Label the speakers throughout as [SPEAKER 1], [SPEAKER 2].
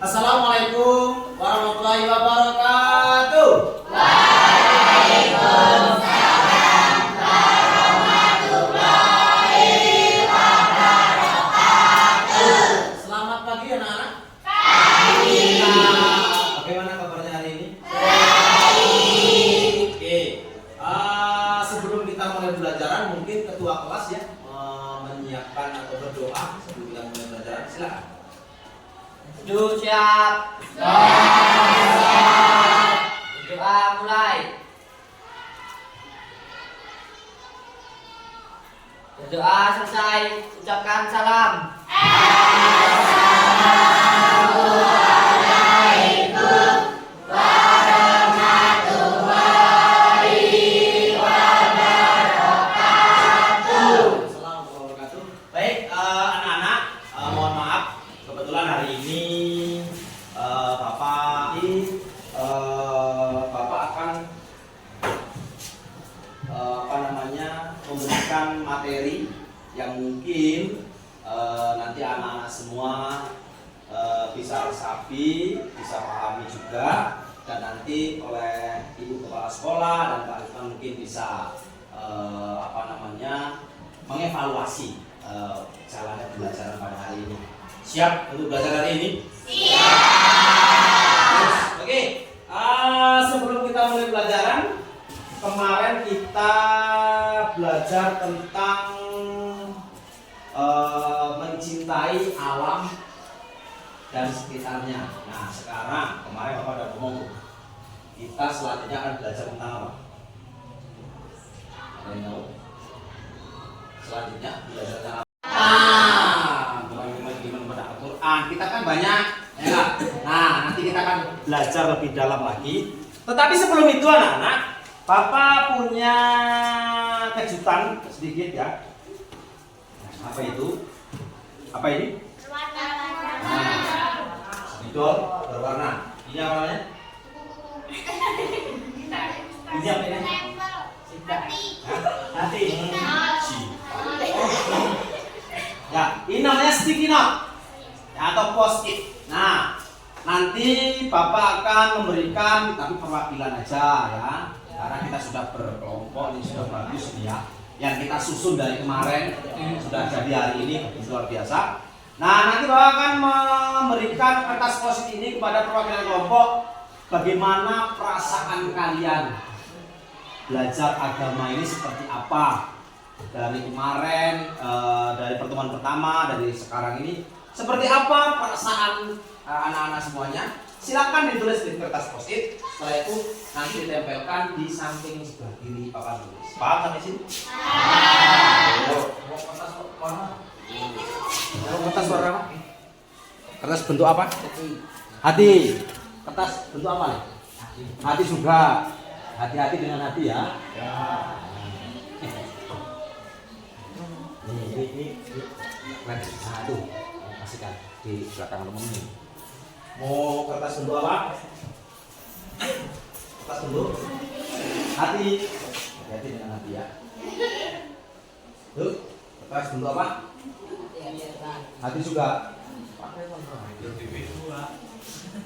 [SPEAKER 1] Assalamualaikum warahmatullahi wabarakatuh.
[SPEAKER 2] Waalaikumsalam warahmatullahi wabarakatuh.
[SPEAKER 1] Selamat pagi anak-anak.
[SPEAKER 2] Pagi.
[SPEAKER 1] Bagaimana kabarnya hari ini?
[SPEAKER 2] Baik.
[SPEAKER 1] Oke. Sebelum kita mulai pelajaran, mungkin ketua kelas ya menyiapkan atau berdoa sebelum kita mulai pelajaran. Silakan.
[SPEAKER 3] Siap. Doa mulai. Berdoa selesai, ucapkan salam.
[SPEAKER 2] Assalamualaikum warahmatullahi wabarakatuh.
[SPEAKER 1] Assalamualaikum warahmatullahi wabarakatuh. Baik, anak-anak, mohon maaf kebetulan hari ini Bapak akan memberikan materi yang mungkin nanti anak-anak semua bisa resapi, bisa pahami juga, dan nanti oleh Ibu Kepala Sekolah dan Pak Irfan mungkin bisa mengevaluasi jalan pembelajaran pada hari ini. Siap untuk belajar hari ini?
[SPEAKER 2] Siap.
[SPEAKER 1] Oke. Sebelum kita mulai pelajaran, kemarin kita belajar tentang mencintai alam dan sekitarnya. Nah, sekarang kemarin Bapak udah ngomong, kita selanjutnya akan belajar tentang apa? Ada yang tahu? Selanjutnya belajar tentang apa? Gimana pada Al-Quran. Kita kan banyak, ya nggak? Nah, nanti kita akan belajar lebih dalam lagi. Tetapi sebelum itu anak-anak, Papa punya kejutan sedikit ya. Apa itu? Apa ini? Spidol berwarna. Ini apa namanya? Ini apa ini? Hati. Ya, ini namanya sticky note ya, atau post-it. Nah, nanti Bapak akan memberikan, tapi perwakilan aja ya, karena kita sudah berkelompok, ini sudah bagus ini ya. Yang kita susun dari kemarin sudah jadi hari ini, luar biasa. Nah, nanti Bapak akan memberikan kertas post-it ini kepada perwakilan kelompok. Bagaimana perasaan kalian belajar agama ini seperti apa? Dari kemarin, dari pertemuan pertama, dari sekarang ini, seperti apa perasaan anak-anak semuanya? Silakan ditulis di kertas post-it. Setelah itu nanti ditempelkan di samping sebelah kiri Bapak tulis. Paham sampai sini? Kertas warna apa? Kertas bentuk apa? Hati. Kertas bentuk apa nih? Hati juga. Hati-hati dengan hati ya. Ini. Nah, itu kasihkan di belakang temen ini. Mau kertas bentuk apa? Kertas bentuk hati. Hati-hati dengan hati ya. Tuh, kertas bentuk apa? Hati juga.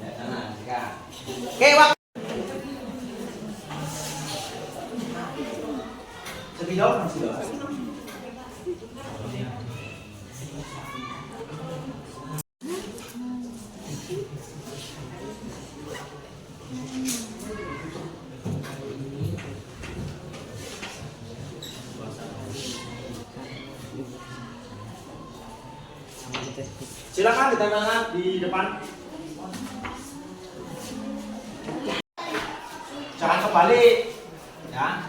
[SPEAKER 1] Ya, sana, sikat. Oke, waktu. Spidol. Silakan ditempelkan di depan. Jangan kebalik, ya.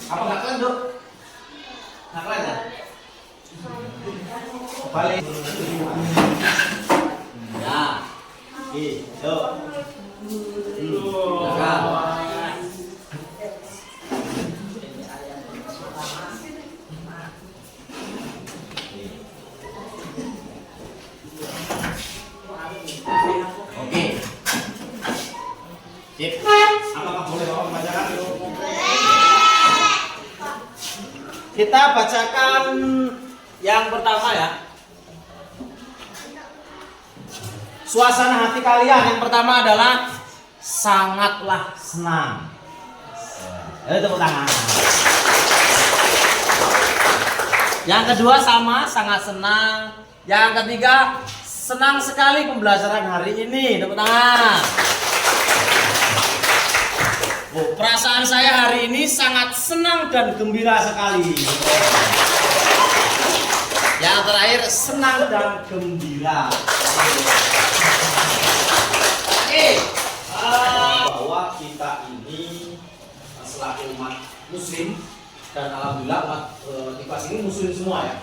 [SPEAKER 1] Apa nggak keren, Dok? Nggak keren ya? Kebalik. Ya. Gitu. Belakang. Sip. Apakah boleh Bapak membacakan? Kita bacakan yang pertama ya. suasana hati kalian? Yang pertama adalah sangatlah senang. Tepuk tangan. Yang kedua sama, sangat senang. Yang ketiga, senang sekali pembelajaran hari ini. Tepuk tangan. Oh, perasaan saya hari ini sangat senang dan gembira sekali. Yang terakhir, senang dan gembira. Oke, bahwa kita ini selaku umat Muslim, dan alhamdulillah umat di kelas ini Muslim semua ya.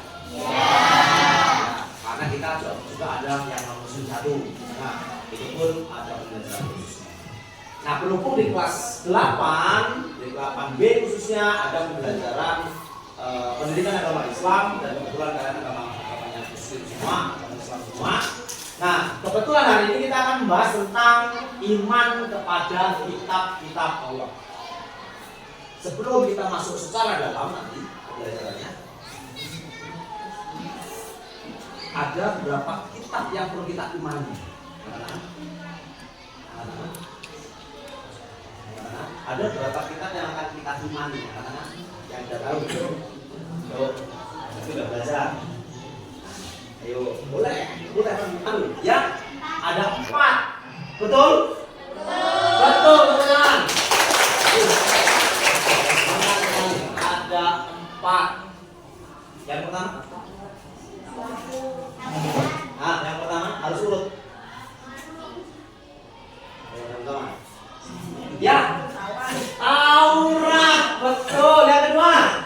[SPEAKER 1] Karena kita juga ada yang non Muslim satu. Nah, itu pun ada pembelajaran khususnya. Nah, berhubung di kelas 8, di 8B khususnya ada pembelajaran pendidikan agama Islam, dan kebetulan kalian agamanya Muslim semua, agama Islam semua. Nah, kebetulan hari ini kita akan membahas tentang iman kepada kitab-kitab Allah. Sebelum kita masuk secara dalam nanti pembelajarannya, ada beberapa kitab yang perlu kita imani. Ada beberapa kitab yang akan kita imani, yang sudah tahu. Sudah belajar. Ayo, boleh imani. Ya, ada 4. Betul? Betul, teman-teman. Ada 4. Yang pertama. Nah, yang pertama harus urut. Yang pertama. Ya. Taurat, betul. Yang kedua.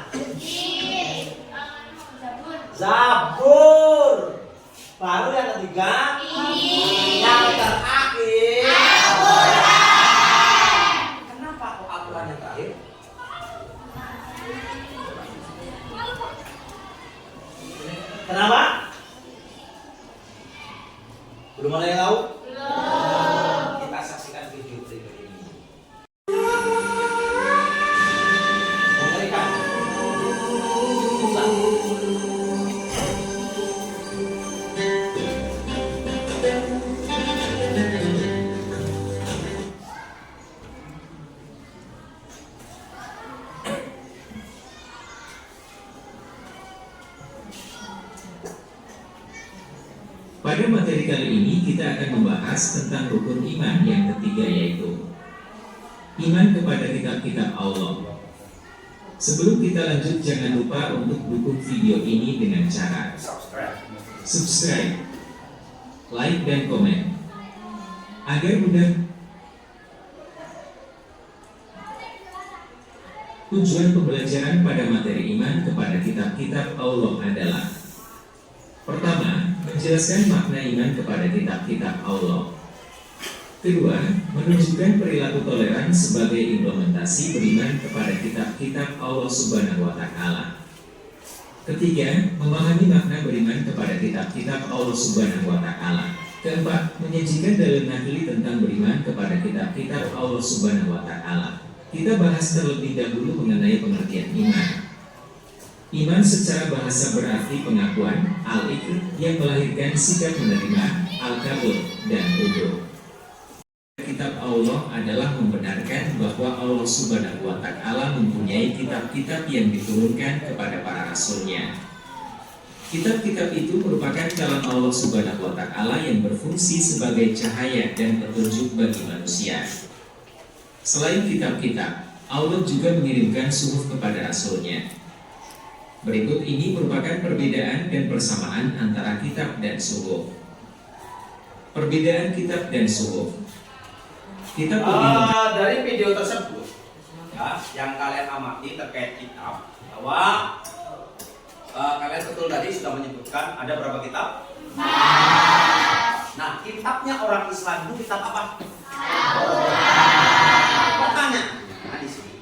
[SPEAKER 1] Zabur. Baru yang ketiga. Yang terakhir. Kenapa kok Al-Quran yang terakhir? Kenapa? Belum ada yang tahu? Belum. Kita saksikan video berikut ini. Mengerikan. Susah.
[SPEAKER 4] Pada materi kali ini kita akan membahas tentang rukun iman yang ketiga, yaitu iman kepada kitab-kitab Allah. Sebelum kita lanjut, jangan lupa untuk dukung video ini dengan cara subscribe, like, dan komen agar mudah. Tujuan pembelajaran pada materi iman kepada kitab-kitab Allah adalah: pertama, menjelaskan makna iman kepada kitab-kitab Allah. Kedua, menunjukkan perilaku toleran sebagai implementasi beriman kepada kitab-kitab Allah Subhanahu wa Ta'ala. Ketiga, memahami makna beriman kepada kitab-kitab Allah Subhanahu wa Ta'ala. Keempat, menyajikan dalil nakli tentang beriman kepada kitab-kitab Allah Subhanahu wa Ta'ala. Kita bahas terlebih dahulu mengenai pengertian iman. Iman secara bahasa berarti pengakuan, al-iqrar, yang melahirkan sikap menerima, al-qabul, dan udhur. Kitab Allah adalah membenarkan bahwa Allah Subhanahu wa Ta'ala mempunyai kitab-kitab yang diturunkan kepada para rasulnya. Kitab-kitab itu merupakan kalam Allah Subhanahu wa Ta'ala yang berfungsi sebagai cahaya dan petunjuk bagi manusia. Selain kitab-kitab, Allah juga mengirimkan suhuf kepada rasulnya. Berikut ini merupakan perbedaan dan persamaan antara kitab dan suhuf. Perbedaan kitab dan suhuf. Kitab
[SPEAKER 1] dari video tersebut ya, yang kalian amati terkait kitab, bahwa kalian betul tadi sudah menyebutkan ada berapa kitab? Nah, kitabnya orang Islam itu kitab apa? Makanya, nah di sini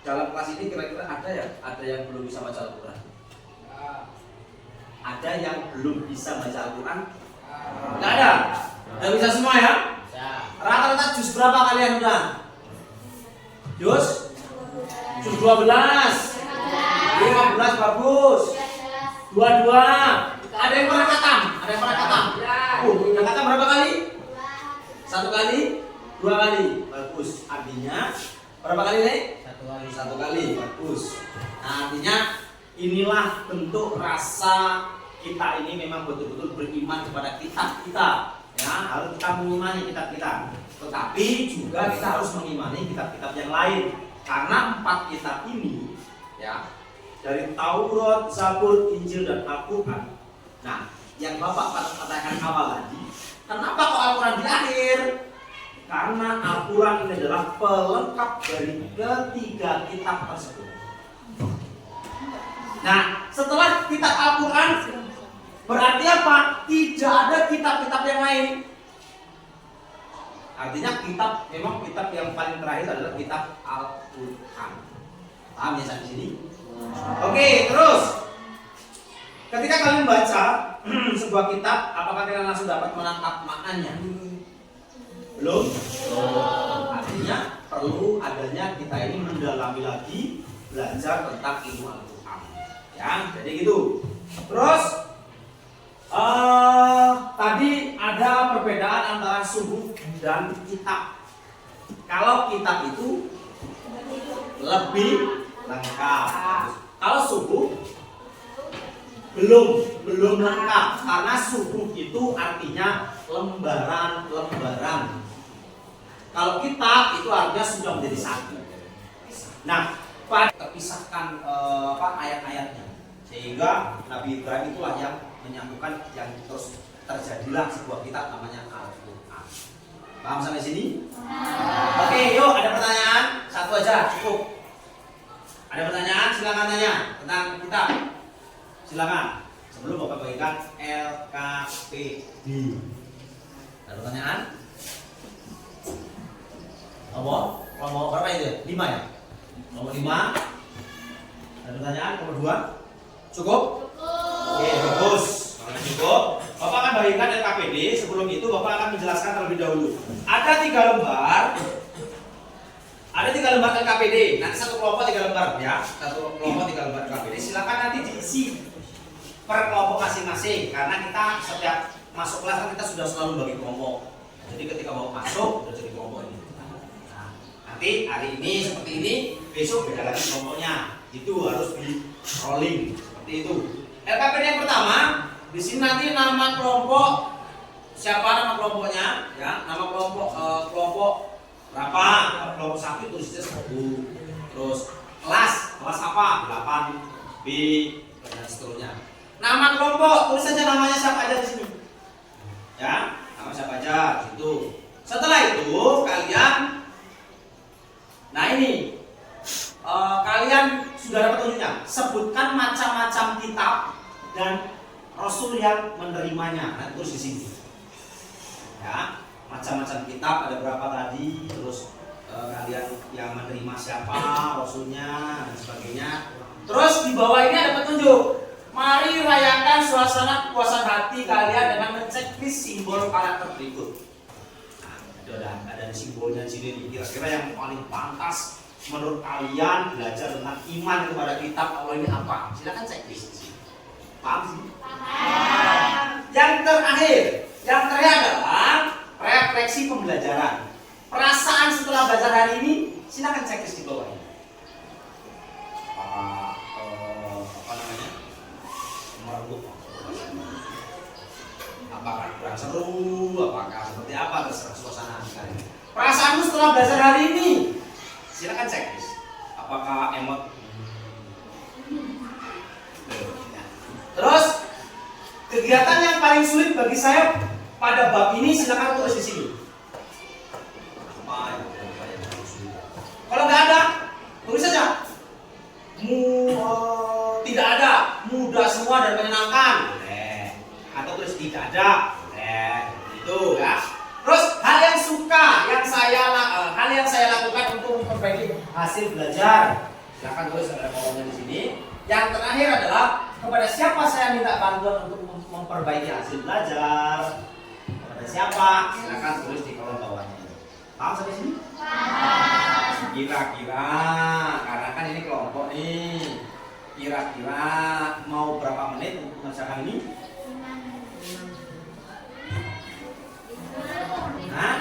[SPEAKER 1] dalam kelas ini kira-kira ada yang belum bisa baca Al-Quran? Ada yang belum bisa baca Al-Quran? Nggak ada? Udah bisa semua ya? Rata-rata juz berapa kalian udah? Juz 12, 15 bagus, 22. Ada yang pernah khatam? Ada yang pernah khatam? 1 kali, 2 kali. Bagus. Artinya berapa kali nih?
[SPEAKER 3] 1 kali.
[SPEAKER 1] 1 kali. Bagus. Nah, artinya inilah bentuk rasa kita ini memang betul-betul beriman kepada kitab kita. Ya, harus kita mengimani kitab kita. Tetapi juga kita harus mengimani kitab-kitab yang lain. Karena 4 kitab ini, ya, dari Taurat, Zabur, Injil, dan Al-Quran. Nah, yang Bapak katakan awal tadi, kenapa kok Al-Quran di akhir? Karena Al-Quran ini adalah pelengkap dari ketiga kitab tersebut. Nah, setelah kitab Al-Quran, berarti apa? Tidak ada kitab-kitab yang lain. Artinya memang kitab yang paling terakhir adalah kitab Al-Quran. Paham ya sampai sini? Oke, terus ketika kalian baca sebuah kitab, apakah kalian langsung dapat menangkap maknanya? Belum? Artinya perlu adanya kita ini mendalami lagi, belajar tentang ilmu Al-Quran. Ya, jadi gitu. Terus tadi ada perbedaan antara suhuf dan kitab. Kalau kitab itu lebih lengkap. Kalau suhuf belum lengkap, karena suhuf itu artinya lembaran. Kalau kitab itu artinya sudah menjadi satu. Nah, terpisahkan ayat-ayatnya, sehingga Nabi Ibrahim itulah yang menyatukan, yang terus terjadilah sebuah kitab namanya Al-Quran. Paham sampai sini? Oke, yuk ada pertanyaan, satu aja cukup. Ada pertanyaan, silakan tanya tentang kitab. Silakan. Sebelum Bapak bagikan LKPD. Ada pertanyaan? Nomor berapa itu? 5 ya? Nomor 5. Ada pertanyaan? Nomor 2. Cukup? Oke, bagus. Kalau cukup, Bapak akan bagikan LKPD. Sebelum itu Bapak akan menjelaskan terlebih dahulu. Ada 3 lembar. Ada 3 lembar LKPD. Nanti satu kelompok 3 lembar ya. Satu kelompok 3 lembar LKPD. Silakan nanti diisi per kelompok masing-masing. Karena kita setiap masuk kelas kan kita sudah selalu bagi kelompok. Jadi ketika mau masuk sudah jadi kelompok ini. Nah, nanti hari ini seperti ini, besok beda lagi kelompoknya. Itu harus di rolling seperti itu. LKPD yang pertama, di sini nanti nama kelompok, siapa nama kelompoknya, ya, nama kelompok berapa? Kelompok 1 tulisnya 10. Terus kelas apa? 8 B dan seterusnya. Nama kelompok tulis saja namanya siapa aja di sini. Ya, nama siapa aja gitu. Setelah itu kalian, nah ini kalian sudah dapat tunjuknya. Sebutkan macam-macam kitab dan Rasul yang menerimanya. Nah, terus di sini. Ya. Macam-macam kitab ada berapa tadi, terus kalian yang menerima siapa, Rasulnya dan sebagainya. Terus di bawah ini ada petunjuk. Mari rayakan suasana kepuasan hati kalian dengan menceklis simbol karakter berikut. Nah, itu ada simbolnya di sini. Kira-kira yang paling pantas menurut kalian belajar tentang iman kepada kitab Allah ini apa? Silakan checklist. Paham sih? Paham. Yang terakhir adalah refleksi pembelajaran. Perasaan setelah belajar hari ini, silakan checklist di bawah ini. Apa namanya? Merenung. Apakah kurang seru? Apakah seperti apa? Terserah suasana kalian. Perasaanmu setelah belajar hari ini, silakan checklist. Apakah emot? Terus kegiatan yang paling sulit bagi saya pada bab ini silakan tulis di sini. Apa yang paling sulit? Kalau nggak ada, tulis saja. Tidak ada, mudah semua dan menyenangkan. Boleh. Atau tulis tidak ada. Boleh. Itu ya. Terus hal yang saya lakukan untuk memperbaiki hasil belajar. Silakan tulis ada kolomnya di sini. Yang terakhir adalah kepada siapa saya minta bantuan untuk memperbaiki hasil belajar. Siapa? Silakan tulis di kolom bawahnya. Paham sampai sini? Paham. Kira-kira, karena kan ini kelompok nih. Kira-kira mau berapa menit untuk mengerjakan ini? Hah?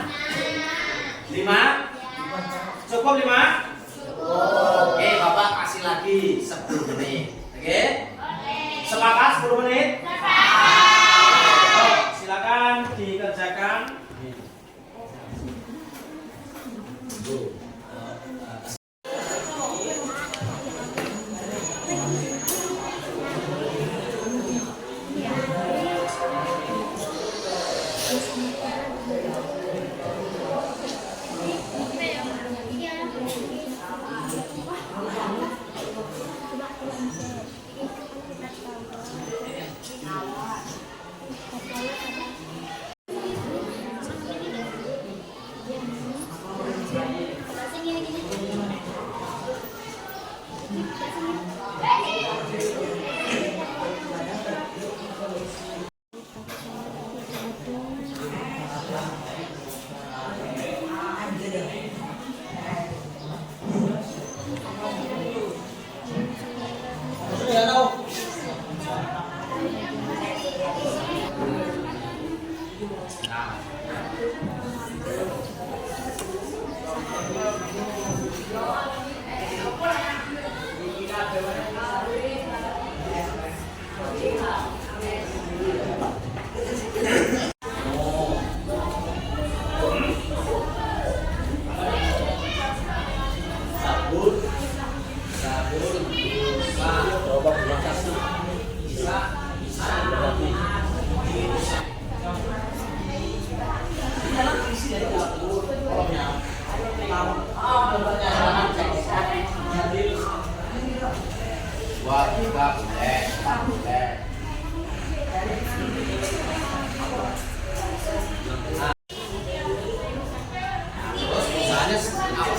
[SPEAKER 1] Terus usahanya seperti apa?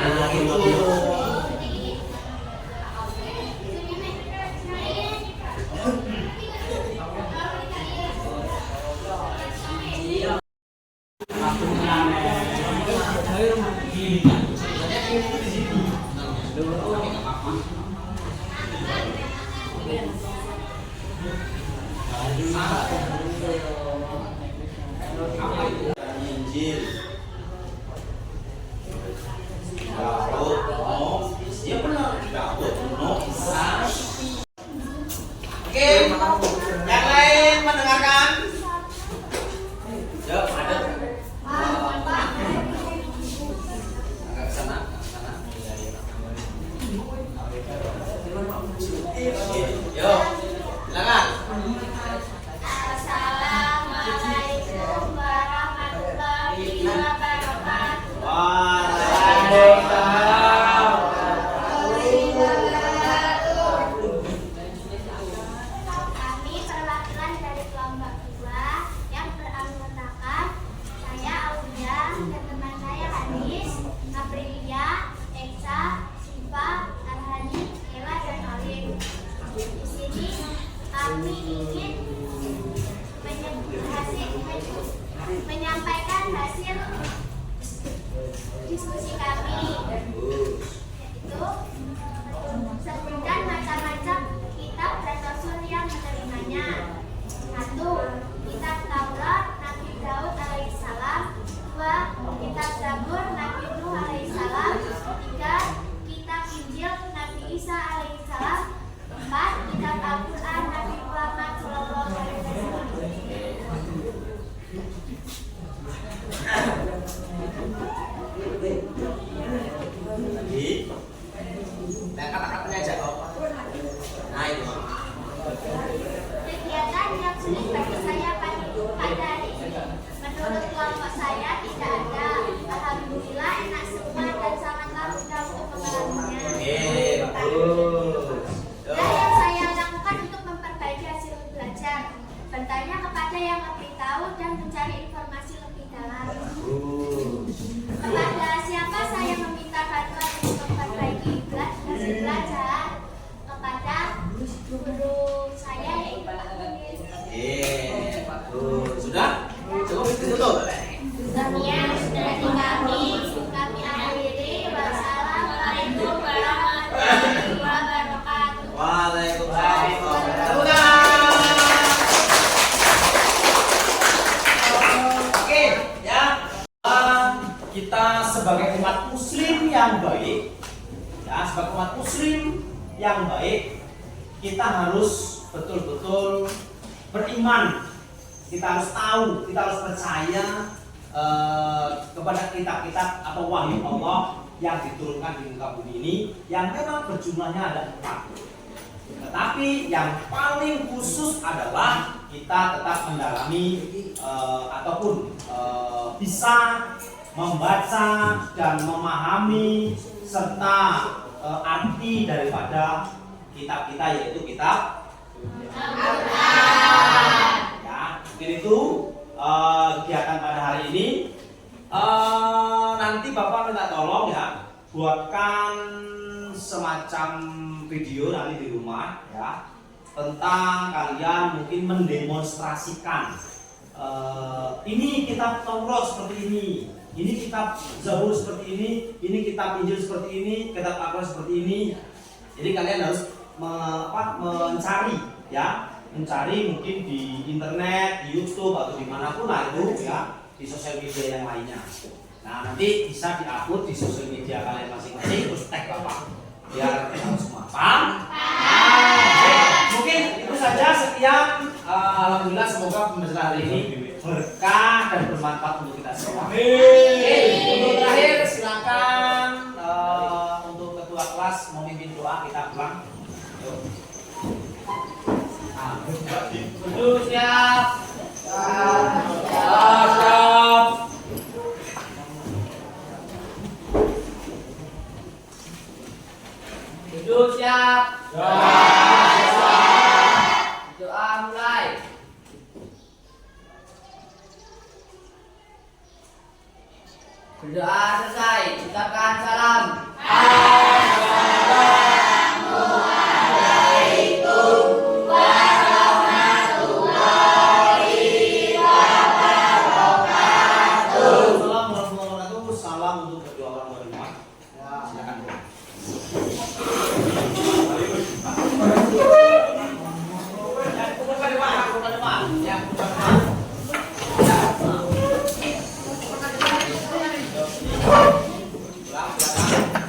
[SPEAKER 1] Nah, itu. Injil. Daud, Nuh, ya benar, Daud, Nuh, Isa. Oke, yang lain mendengarkan? Yuk, ada. Agak ke sana, ke sana. Yuk, silakan.
[SPEAKER 2] Assalamualaikum warahmatullahi wabarakatuh.
[SPEAKER 1] Waalaikumsalam.
[SPEAKER 2] Kami perwakilan dari kelompok 2 yang beranggotakan saya Aulia dan teman saya Hadis, Aprilia, Eksa, Siva, Arhani, Ella dan Alim. Di sini kami ingin menyampaikan hasil diskusi kami, yaitu sebutkan macam-macam kitab dan rasul yang menerimanya. 1. Kitab Taurat Nabi Daud alaihissalam. 2. Kitab Zabur Nabi Nuh alaihissalam. 3. Kitab Injil Nabi Isa alaihissalam. 4. Kitab Al-Quran Nabi Muhammad sallallahu alaihi wasallam.
[SPEAKER 1] Lagi. Nah, kata-katanya aja kok. Nah, itu.
[SPEAKER 2] Kegiatan yang sulit bagi saya pada hari ini, menurut kelompok saya tidak ada. Alhamdulillah enak semua dan sangatlah mudah untuk mengalaminya.
[SPEAKER 1] Bagus.
[SPEAKER 2] Dan yang saya lakukan untuk memperbaiki hasil belajar, bertanya kepada yang lebih tahu dan mencari informasi lebih dalam. Kepada siapa saya meminta bantuan untuk memperbaiki hasil belajar? Kepada guru saya yaitu Pak Munir.
[SPEAKER 1] Bagus. Sudah? Cukup ditutup.
[SPEAKER 2] Sekian dari kami akhiri. Wassalamualaikum warahmatullahi wabarakatuh.
[SPEAKER 1] Waalaikumsalam. Tepuk tangan. Oke, ya. Kita sebagai umat muslim yang baik, ya, sebagai umat muslim yang baik, kita harus betul-betul beriman. Kita harus tahu, kita harus percaya kepada kitab-kitab atau wahyu Allah yang diturunkan di muka bumi ini, yang memang berjumlahnya ada 4. Tetapi yang paling khusus adalah kita tetap mendalami ataupun bisa membaca dan memahami serta arti daripada kitab kita, yaitu kitab Al-Quran. Ya, mungkin itu kegiatan pada hari ini. Nanti Bapak minta tolong ya, buatkan semacam video nanti di rumah ya, tentang kalian mungkin mendemonstrasikan ini kitab Taurat seperti ini kitab Zabur seperti ini kitab Injil seperti ini, kitab Al-Quran seperti ini. Jadi kalian harus mencari ya, mencari mungkin di internet, di YouTube atau dimanapun lah itu ya, di sosial media yang lainnya. Nah, nanti bisa diupload di sosial media kalian masing-masing, terus tag Bapak biar kita semua paham. Mungkin itu saja, sekian. Alhamdulillah, semoga pembelajaran hari ini berkah dan bermanfaat untuk kita semua. Untuk terakhir silakan untuk ketua kelas memimpin doa, kita pulang. Yuk. Duduk siap. Siap.
[SPEAKER 3] Duduk siap.
[SPEAKER 1] kasih.